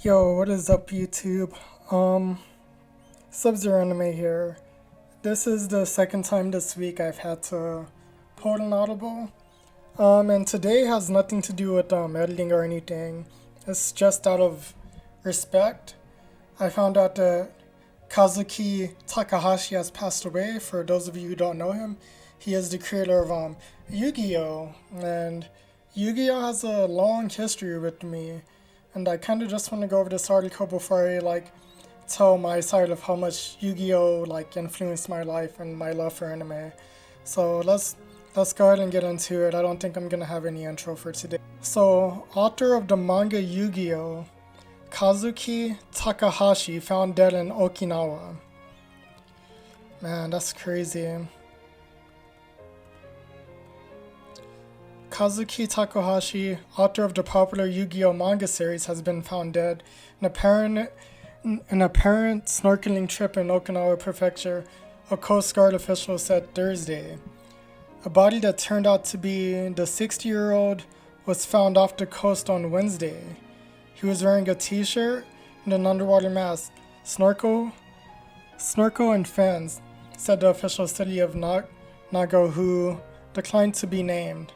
Yo, what is up, YouTube? Sub-Zero Anime here. This is the second time this week I've had to pull an audible. And today has nothing to do with editing or anything. It's just out of respect. I found out that Kazuki Takahashi has passed away. For those of you who don't know him, he is the creator of Yu-Gi-Oh! And Yu-Gi-Oh! Has a long history with me. And I kind of just want to go over this article before I tell my side of how much Yu-Gi-Oh! Influenced my life and my love for anime. So let's go ahead and get into it. I don't think I'm gonna have any intro for today. So, author of the manga Yu-Gi-Oh! Kazuki Takahashi found dead in Okinawa. Man, that's crazy. Kazuki Takahashi, author of the popular Yu-Gi-Oh! Manga series, has been found dead in an apparent snorkeling trip in Okinawa Prefecture, a Coast Guard official said Thursday. A body that turned out to be the 60-year-old was found off the coast on Wednesday. He was wearing a t-shirt and an underwater mask, snorkel and fins, said the official city of Nago, who declined to be named.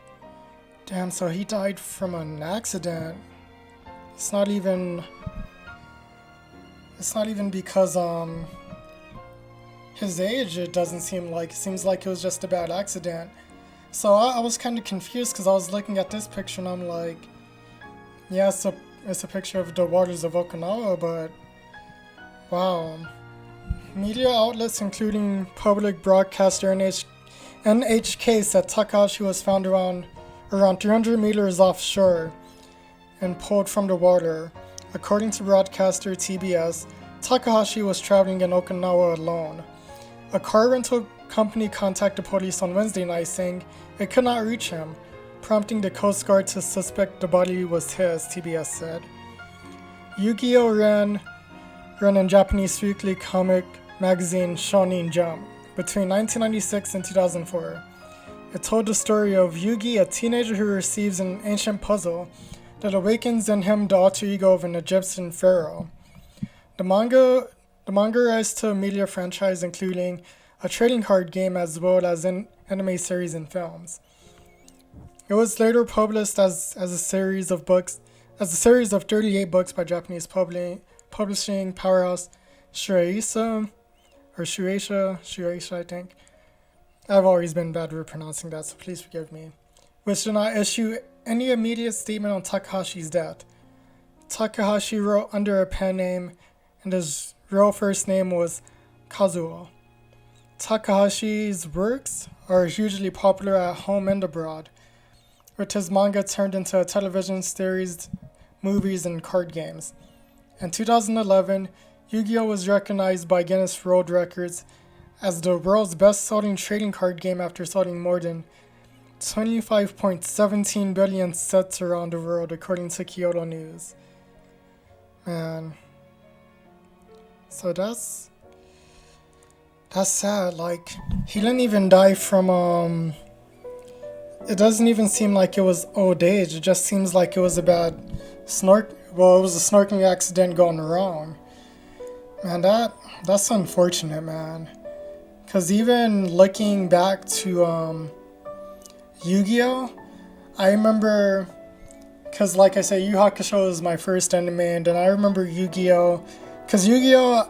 Damn, so he died from an accident. It's not even because his age. It doesn't seem like. It seems like it was just a bad accident. So I was kind of confused because I was looking at this picture and I'm like, yeah, it's a picture of the waters of Okinawa, but wow. Media outlets including public broadcaster NHK said Takahashi was found around 300 meters offshore and pulled from the water. According to broadcaster TBS, Takahashi was traveling in Okinawa alone. A car rental company contacted police on Wednesday night saying it could not reach him, prompting the Coast Guard to suspect the body was his, TBS said. Yu-Gi-Oh! ran in Japanese weekly comic magazine Shonen Jump between 1996 and 2004. It told the story of Yugi, a teenager who receives an ancient puzzle that awakens in him the alter ego of an Egyptian pharaoh. The manga rise to a media franchise including a trading card game as well as an anime series and films. It was later published as a series of 38 books by Japanese publishing powerhouse Shueisha, I think. I've always been bad with pronouncing that, so please forgive me. Which did not issue any immediate statement on Takahashi's death. Takahashi wrote under a pen name, and his real first name was Kazuo. Takahashi's works are hugely popular at home and abroad, with his manga turned into a television series, movies, and card games. In 2011, Yu-Gi-Oh! Was recognized by Guinness World Records as the world's best-selling trading card game after selling more than 25.17 billion sets around the world, according to Kyoto News. Man. So that's sad. He didn't even die from, it doesn't even seem like it was old age. It just seems like it was a bad it was a snorkeling accident gone wrong. Man, that's unfortunate, man. Because even looking back to Yu-Gi-Oh! I remember, because like I said, Yu Hakusho is my first anime, and then I remember Yu-Gi-Oh! Because Yu-Gi-Oh!,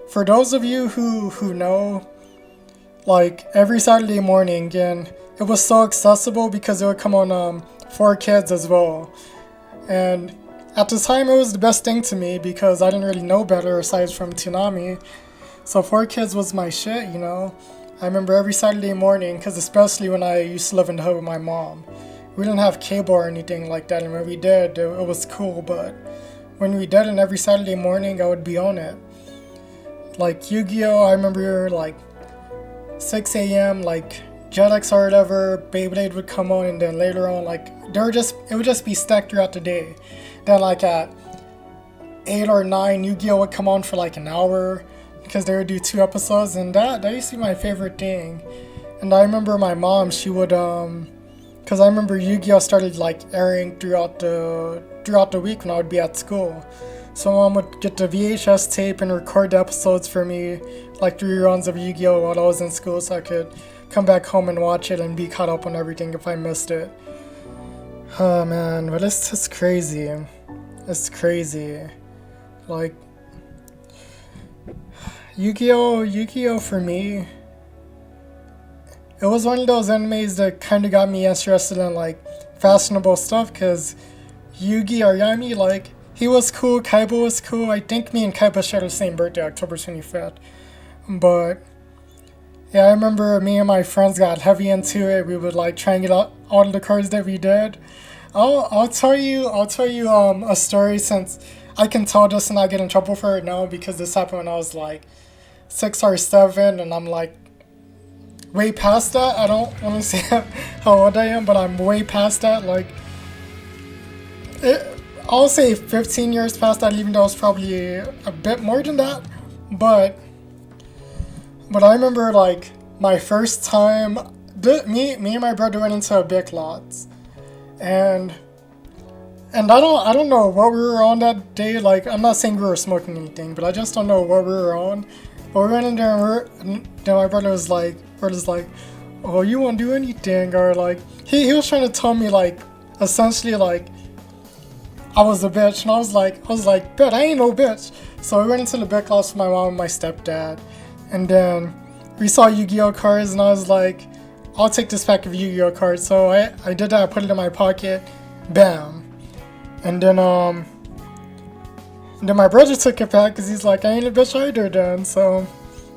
for those of you who know, every Saturday morning, and it was so accessible because it would come on 4Kids as well. And at the time, it was the best thing to me because I didn't really know better aside from Toonami. So 4Kids was my shit, you know. I remember every Saturday morning, because especially when I used to live in the hood with my mom. We didn't have cable or anything like that, and when we did, it was cool, but when we didn't, every Saturday morning, I would be on it. Yu-Gi-Oh!, I remember 6 a.m., Jetix or whatever, Beyblade would come on, and then later on, it would just be stacked throughout the day. Then at 8 or 9, Yu-Gi-Oh! Would come on for an hour, because they would do 2 episodes, and that used to be my favorite thing. And I remember my mom, she would because I remember Yu-Gi-Oh! Started airing throughout the week when I would be at school. So mom would get the VHS tape and record the episodes for me, like 3 runs of Yu-Gi-Oh while I was in school, so I could come back home and watch it and be caught up on everything if I missed it. Oh man, but it's just crazy. It's crazy. Like, Yu-Gi-Oh for me, it was one of those animes that kind of got me interested in like fashionable stuff, because Yugi or Yami, like, he was cool, Kaiba was cool. I think me and Kaiba share the same birthday, October 25th. But yeah, I remember me and my friends got heavy into it. We would like try and get all of the cards that we did. I'll tell you a story, since I can tell this and not get in trouble for it now, because this happened when I was like 6 or 7, and I'm like way past that. I don't want to say how old I am, but I'm way past that. Like, I'll say 15 years past that, even though it's probably a bit more than that. But I remember like my first time, me and my brother went into a Big Lots, and I don't know what we were on that day. Like, I'm not saying we were smoking anything, but I just don't know what we were on. But we went in there, and then my brother was like, "Oh, you won't do anything," or like he was trying to tell me like essentially like I was a bitch, and I was like, "Bet I ain't no bitch." So we went into the Big Lots with my mom and my stepdad, and then we saw Yu-Gi-Oh cards, and I was like, "I'll take this pack of Yu-Gi-Oh cards." So I did that. I put it in my pocket, bam. And then my brother took it back because he's like, "I ain't a bitch either then." So,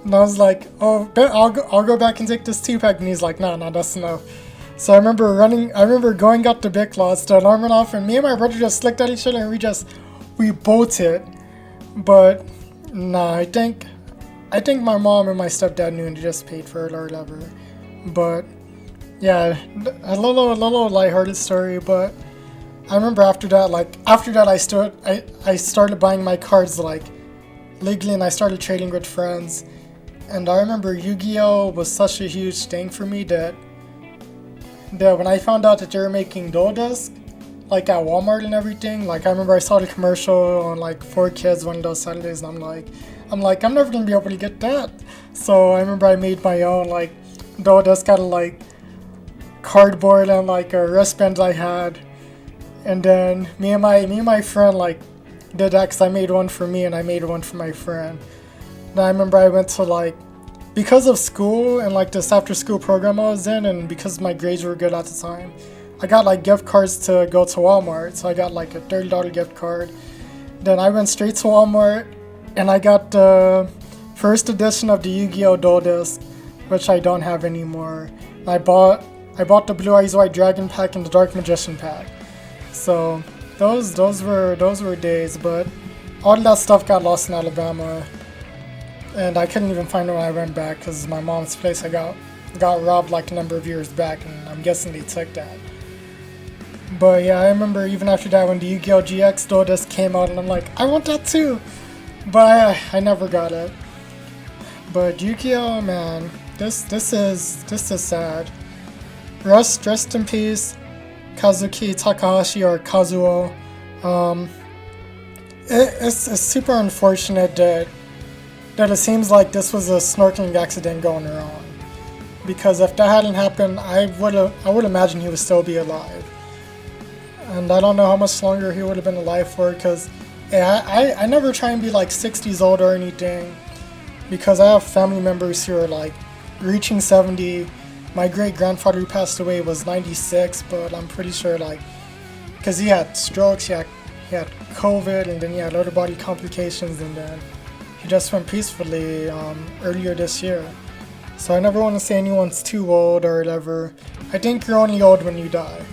and I was like, "Oh, bet I'll go back and take this 2-pack." And he's like, "Nah, that's enough." So I remember going up the Big Lots, the alarm went off, and me and my brother just looked at each other and we bolted. But nah, I think my mom and my stepdad knew and they just paid for it or whatever. But yeah, a little lighthearted story, but I remember after that I started buying my cards like legally, and I started trading with friends. And I remember Yu-Gi-Oh was such a huge thing for me that when I found out that they were making doll discs like at Walmart and everything, like I remember I saw the commercial on like 4Kids one of those Saturdays, and I'm like I'm never gonna be able to get that. So I remember I made my own like doll disc out of like cardboard and like a wristband I had. And then me and my friend like did that, because I made one for me and I made one for my friend. Then I remember I went to like, because of school and like this after school program I was in, and because my grades were good at the time, I got like gift cards to go to Walmart. So I got like a $30 gift card. Then I went straight to Walmart and I got the first edition of the Yu-Gi-Oh doll disc, which I don't have anymore. And I bought the Blue Eyes White Dragon pack and the Dark Magician pack. So those were days, but all that stuff got lost in Alabama, and I couldn't even find it when I went back, because my mom's place I got robbed like a number of years back, and I'm guessing they took that. But yeah, I remember even after that when the Yu-Gi-Oh GX doll disc came out, and I'm like, I want that too, but I never got it. But Yu-Gi-Oh, man, this is sad. Rest in peace, Kazuki, Takahashi, or Kazuo. It's super unfortunate that it seems like this was a snorkeling accident going wrong. Because if that hadn't happened, I would imagine he would still be alive. And I don't know how much longer he would have been alive for, because I never try and be like 60s old or anything, because I have family members who are like reaching 70. My great-grandfather who passed away was 96, but I'm pretty sure, like, because he had strokes, he had COVID, and then he had other body complications, and then he just went peacefully earlier this year. So I never want to say anyone's too old or whatever. I think you're only old when you die.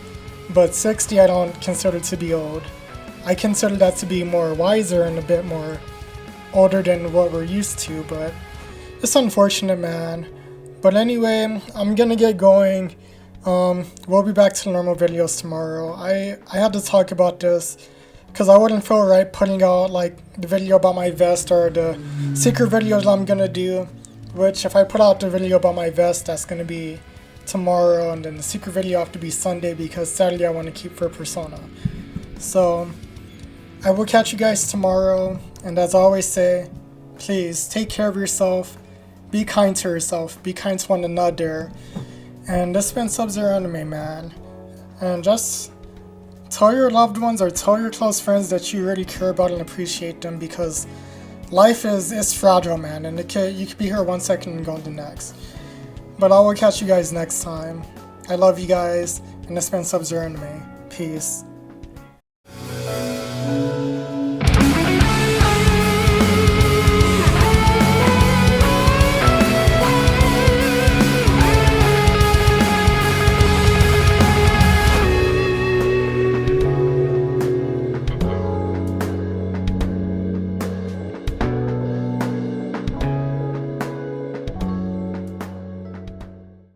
But 60 I don't consider to be old. I consider that to be more wiser and a bit more older than what we're used to, but it's unfortunate, man. But anyway, I'm gonna get going. We'll be back to the normal videos tomorrow. I had to talk about this because I wouldn't feel right putting out like the video about my vest or the secret videos I'm gonna do. Which if I put out the video about my vest, that's gonna be tomorrow, and then the secret video have to be Sunday because Saturday I want to keep for Persona. So I will catch you guys tomorrow, and as I always say, please take care of yourself, be kind to yourself, be kind to one another, and this has been Sub-Zero Anime, man. And just tell your loved ones or tell your close friends that you really care about and appreciate them, because life is fragile, man, and you could be here 1 second and gone the next. But I will catch you guys next time. I love you guys, and this has been Sub-Zero Anime. Peace.